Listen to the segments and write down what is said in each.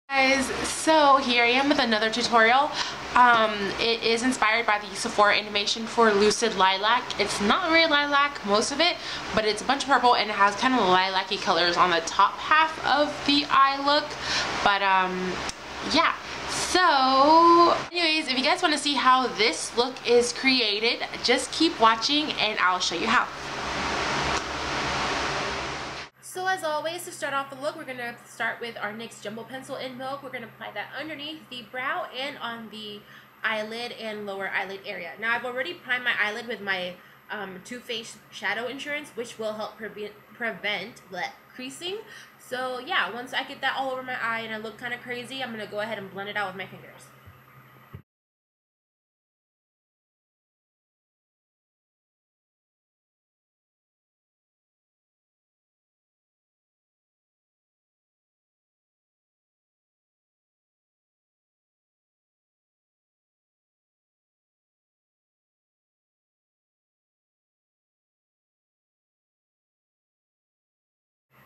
Guys, so here I am with another tutorial. It is inspired by the Sephora animation for Lucid Lilac. It's not really lilac, most of it, but it's a bunch of purple and it has kind of lilac-y colors on the top half of the eye look. But yeah. So anyways, if you guys want to see how this look is created, just keep watching and I'll show you how. So as always, to start off the look, we're going to start with our NYX Jumbo Pencil in Milk. We're going to apply that underneath the brow and on the eyelid and lower eyelid area. Now I've already primed my eyelid with my Too Faced Shadow Insurance, which will help prevent creasing. So yeah, once I get that all over my eye and I look kind of crazy, I'm going to go ahead and blend it out with my fingers.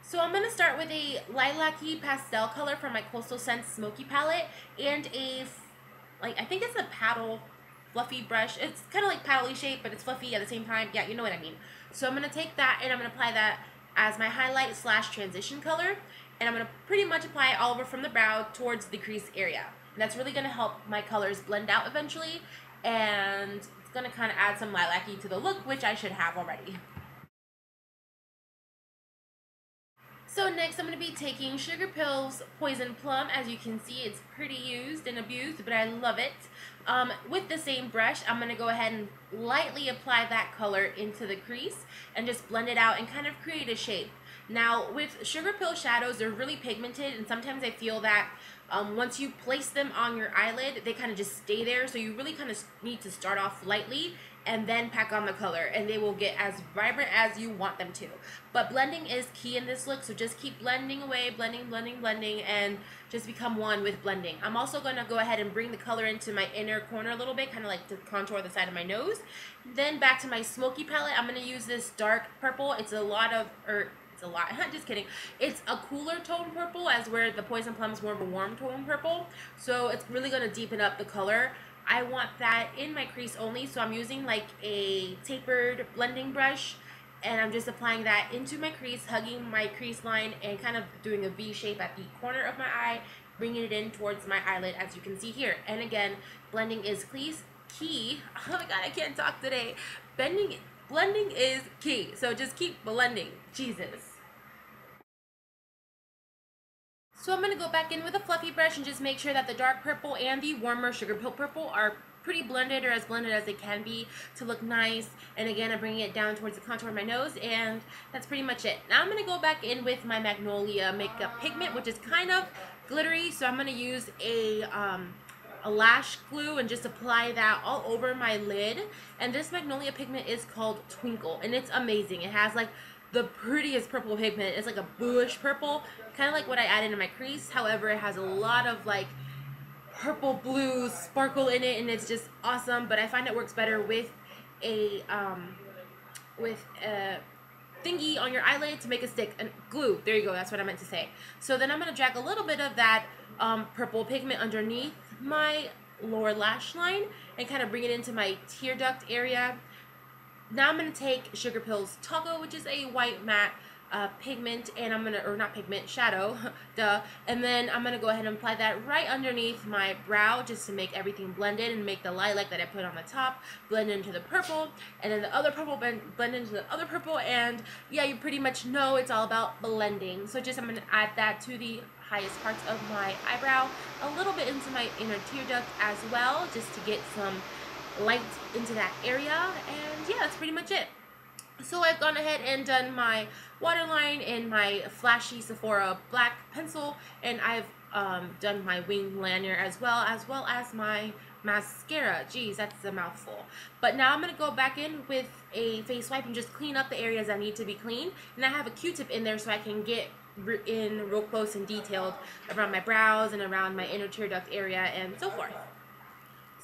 So I'm going to start with a lilac-y pastel color from my Coastal Scents Smoky palette and I think it's a paddle fluffy brush. It's kind of like paddle-y shape, but it's fluffy at the same time. Yeah, you know what I mean. So I'm going to take that and I'm going to apply that as my highlight / transition color. And I'm going to pretty much apply it all over from the brow towards the crease area. And that's really going to help my colors blend out eventually. And it's going to kind of add some lilac-y to the look, which I should have already. So next I'm going to be taking Sugarpill's Poison Plum. As you can see, it's pretty used and abused, but I love it. With the same brush, I'm going to go ahead and lightly apply that color into the crease and just blend it out and kind of create a shape. Now with Sugarpill shadows, they're really pigmented, and sometimes I feel that once you place them on your eyelid, they kind of just stay there, so you really kind of need to start off lightly and then pack on the color, and they will get as vibrant as you want them to. But blending is key in this look, so just keep blending away, blending, and just become one with blending. I'm also going to go ahead and bring the color into my inner corner a little bit, kind of like to contour the side of my nose. Then back to my smoky palette, I'm going to use this dark purple. It's a lot, just kidding. It's a cooler tone purple, as where the Poison Plum is more of a warm tone purple. So it's really going to deepen up the color. I want that in my crease only, so I'm using like a tapered blending brush, and I'm just applying that into my crease, hugging my crease line, and kind of doing a V shape at the corner of my eye, bringing it in towards my eyelid, as you can see here. And again, blending is key. Oh my god, I can't talk today. Blending is key, so just keep blending. Jesus. So I'm going to go back in with a fluffy brush and just make sure that the dark purple and the warmer Sugarpill purple are pretty blended, or as blended as they can be, to look nice. And again, I'm bringing it down towards the contour of my nose, and that's pretty much it. Now I'm going to go back in with my Magnolia makeup pigment, which is kind of glittery, so I'm going to use a lash glue and just apply that all over my lid. And this Magnolia pigment is called Twinkle, and it's amazing. It has like the prettiest purple pigment. It's like a bluish purple, kind of like what I added in my crease. However, it has a lot of like purple blue sparkle in it, and it's just awesome. But I find it works better with a thingy on your eyelid to make a stick, and glue. There you go, that's what I meant to say. So then I'm going to drag a little bit of that purple pigment underneath my lower lash line and kind of bring it into my tear duct area. Now I'm going to take Sugarpill's Taco, which is a white matte pigment, and I'm going to, or not pigment, shadow, duh, and then I'm going to go ahead and apply that right underneath my brow just to make everything blended and make the lilac that I put on the top blend into the purple, and then the other purple blend into the other purple, and yeah, you pretty much know it's all about blending. So just I'm going to add that to the highest parts of my eyebrow, a little bit into my inner tear duct as well, just to get some light into that area. And yeah, that's pretty much it. So I've gone ahead and done my waterline in my flashy Sephora black pencil, and I've done my wing lanyard as well as my mascara. Geez, that's a mouthful. But now I'm going to go back in with a face wipe and just clean up the areas that need to be cleaned. And I have a Q-tip in there so I can get in real close and detailed around my brows and around my inner tear duct area and so forth.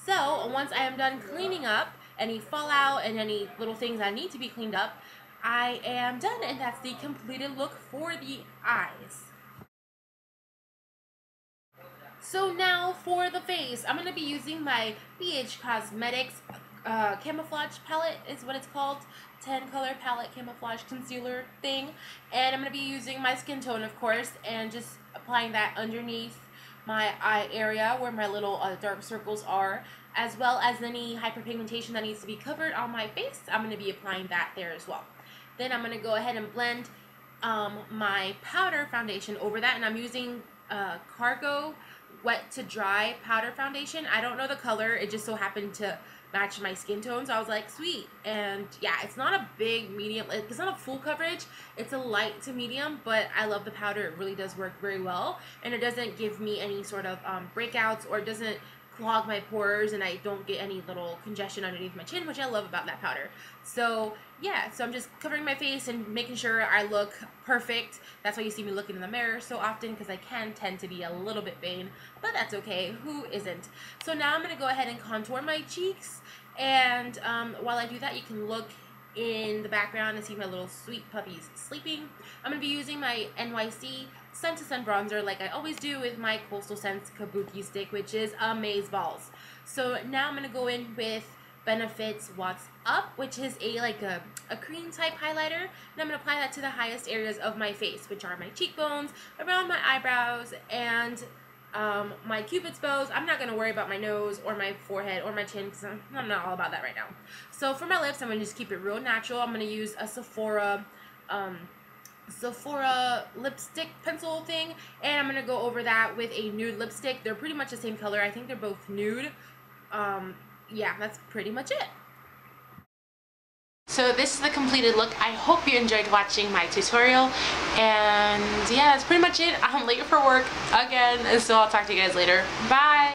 So once I am done cleaning up any fallout and any little things that need to be cleaned up, I am done, and that's the completed look for the eyes. So now for the face, I'm going to be using my BH Cosmetics camouflage palette is what it's called. 10 color palette camouflage concealer thing. And I'm going to be using my skin tone, of course, and just applying that underneath my eye area where my little dark circles are, as well as any hyperpigmentation that needs to be covered on my face. I'm going to be applying that there as well. Then I'm going to go ahead and blend my powder foundation over that, and I'm using Cargo Wet to Dry powder foundation. I don't know the color, it just so happened to match my skin tone, so I was like, sweet. And yeah, it's not a big medium, it's not a full coverage, it's a light to medium, but I love the powder. It really does work very well, and it doesn't give me any sort of breakouts, or it doesn't clog my pores, and I don't get any little congestion underneath my chin, which I love about that powder. So yeah, so I'm just covering my face and making sure I look perfect. That's why you see me looking in the mirror so often, because I can tend to be a little bit vain, but that's okay. Who isn't? So now I'm going to go ahead and contour my cheeks, and while I do that, you can look in the background and see my little sweet puppies sleeping. I'm going to be using my NYC Sun to Sun bronzer like I always do with my Coastal Scents Kabuki stick, which is Amazeballs. So now I'm going to go in with Benefit's What's Up, which is a cream type highlighter, and I'm going to apply that to the highest areas of my face, which are my cheekbones, around my eyebrows, and my cupid's bows. I'm not going to worry about my nose or my forehead or my chin, because I'm not all about that right now. So for my lips, I'm going to just keep it real natural. I'm going to use a Sephora lipstick pencil thing, and I'm going to go over that with a nude lipstick. They're pretty much the same color. I think they're both nude. Yeah, that's pretty much it. So this is the completed look. I hope you enjoyed watching my tutorial, and yeah, that's pretty much it. I'm late for work again, so I'll talk to you guys later. Bye!